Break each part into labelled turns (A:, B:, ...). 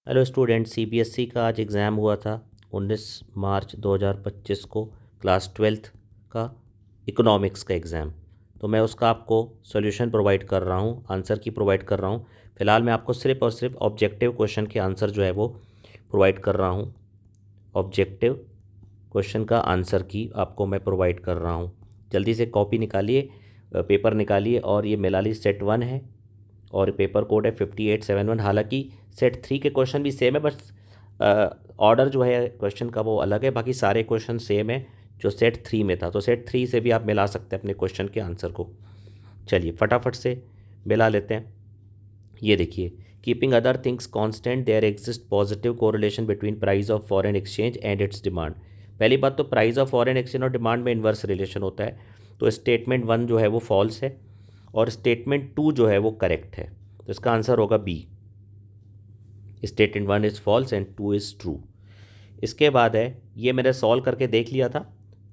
A: Hello student, CBSE का आज exam हुआ था 19 मार्च 2025 को, क्लास 12th का इकोनॉमिक्स का एग्ज़ाम। तो मैं उसका आपको सॉल्यूशन प्रोवाइड कर रहा हूँ, आंसर की प्रोवाइड कर रहा हूँ। फ़िलहाल मैं आपको सिर्फ और सिर्फ ऑब्जेक्टिव क्वेश्चन के आंसर जो है वो प्रोवाइड कर रहा हूँ। ऑब्जेक्टिव क्वेश्चन का आंसर की आपको मैं प्रोवाइड कर रहा हूँ। जल्दी से कॉपी निकालिए, पेपर निकालिए, और ये मिला ली सेट 1 है और पेपर कोड है 5871। हालांकि सेट 3 के क्वेश्चन भी सेम है, बस ऑर्डर जो है क्वेश्चन का वो अलग है। बाकी सारे क्वेश्चन सेम है जो सेट 3 में था, तो सेट 3 से भी आप मिला सकते हैं अपने क्वेश्चन के आंसर को। चलिए फटाफट से मिला लेते हैं। ये देखिए, keeping other things constant there exist positive correlation between price of foreign exchange and its demand. पहली बात तो प्राइस ऑफ फॉरेन एक्सचेंज और डिमांड में इन्वर्स रिलेशन होता है, तो स्टेटमेंट 1 जो है वो फॉल्स है और स्टेटमेंट 2 जो है वो करेक्ट है। तो इसका आंसर होगा B. Statement 1 is false and 2 is true. इसके बाद है, ये मैंने सॉल्व करके देख लिया था,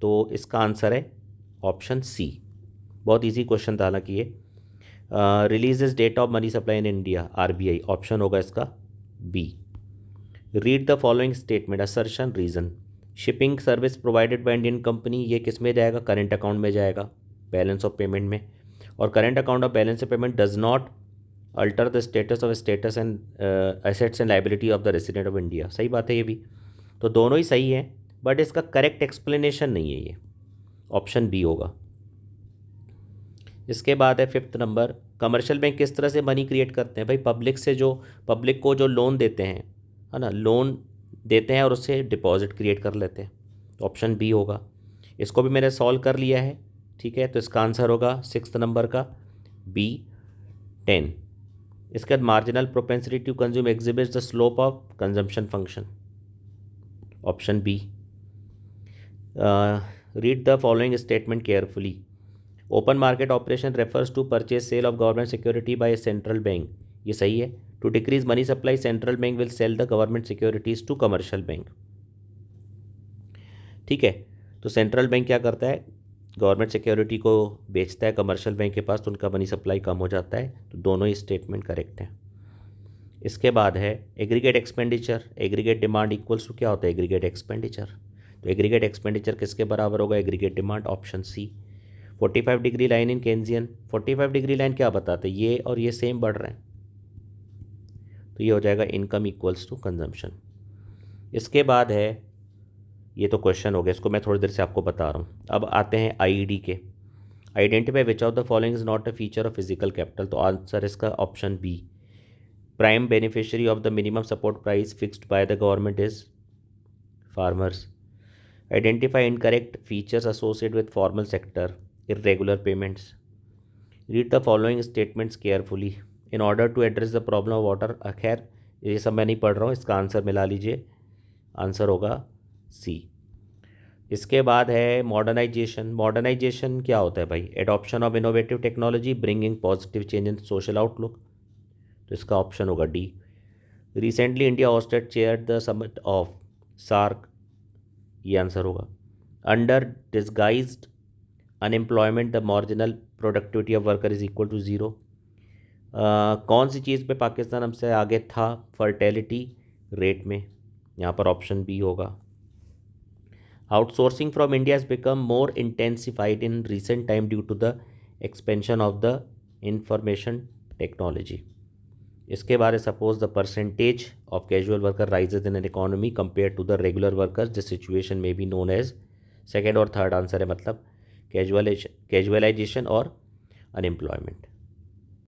A: तो इसका आंसर है ऑप्शन सी। बहुत इजी क्वेश्चन था हालांकि ये। Release date of money supply in India, RBI, option होगा इसका B. Read the following statement, assertion, reason. Shipping service provided by Indian company, ये किस में जाएगा? करेंट अकाउंट में जाएगा, बैलेंस ऑफ पेमेंट में। और current account of balance of payment does not alter the status and assets and liability of the resident of India. सही बात है ये भी, तो दोनों ही सही है, बट इसका करेक्ट एक्सप्लेनेशन नहीं है, ये ऑप्शन बी होगा। इसके बाद है 5th नंबर, कमर्शियल बैंक किस तरह से मनी क्रिएट करते हैं? भाई पब्लिक को जो लोन देते हैं, है ना, लोन देते हैं और उससे डिपॉजिट क्रिएट कर लेते हैं, तो ऑप्शन बी होगा। इसको भी मैंने सॉल्व कर लिया है, ठीक है, तो इसका आंसर होगा 6th नंबर का बी 10। इसके बाद marginal propensity to consume exhibits the slope of consumption function, option B. Read the following statement carefully. Open market operation refers to purchase sale of government security by central bank, ये सही है। To decrease money supply central bank will sell the government securities to commercial bank, ठीक है। तो central bank क्या करता है? Government security को बेचता है कमर्शियल बैंक के पास, तो उनका मनी सप्लाई कम हो जाता है। तो दोनों ही स्टेटमेंट करेक्ट हैं। इसके बाद है aggregate expenditure, aggregate demand equals to क्या होता है? Aggregate expenditure. तो एग्रीगेट एक्सपेंडिचर किसके बराबर होगा? Aggregate demand, option C. 45 degree line in Keynesian, 45 degree line क्या बताते हैं? ये और ये सेम बढ़ रहे हैं, तो ये हो जाएगा इनकम इक्वल्स टू कंजम्पशन। इसके बाद है, ये तो क्वेश्चन हो गया, इसको मैं थोड़ी देर से आपको बता रहा हूँ। अब आते हैं आईईडी के। Identify which of the following is not a feature of physical capital, तो आंसर इसका option B. Prime beneficiary of the minimum support price fixed by the government is farmers. Identify incorrect features associated with formal sector, irregular payments. Read the following statements carefully in order to address the problem of water। खैर ये सब मैं नहीं पढ़ रहा हूँ, इसका answer मिला लीजिए, आंसर होगा सी। इसके बाद है मॉडर्नाइजेशन। मॉडर्नाइजेशन क्या होता है भाई? Adoption of innovative technology bringing positive change in social outlook, तो इसका ऑप्शन होगा D. Recently India hosted chair the summit of SAARC, ये आंसर होगा। Under disguised unemployment the marginal productivity of worker is equal to zero. कौन सी चीज़ पे पाकिस्तान हमसे आगे था फर्टेलिटी रेट में? यहाँ पर ऑप्शन बी होगा। Outsourcing from India has become more intensified in recent time due to the expansion of the information technology. इसके बारे suppose the percentage of casual worker rises in an economy compare to the regular workers, this situation में be known as. Second और third answer है, मतलब casualisation और unemployment.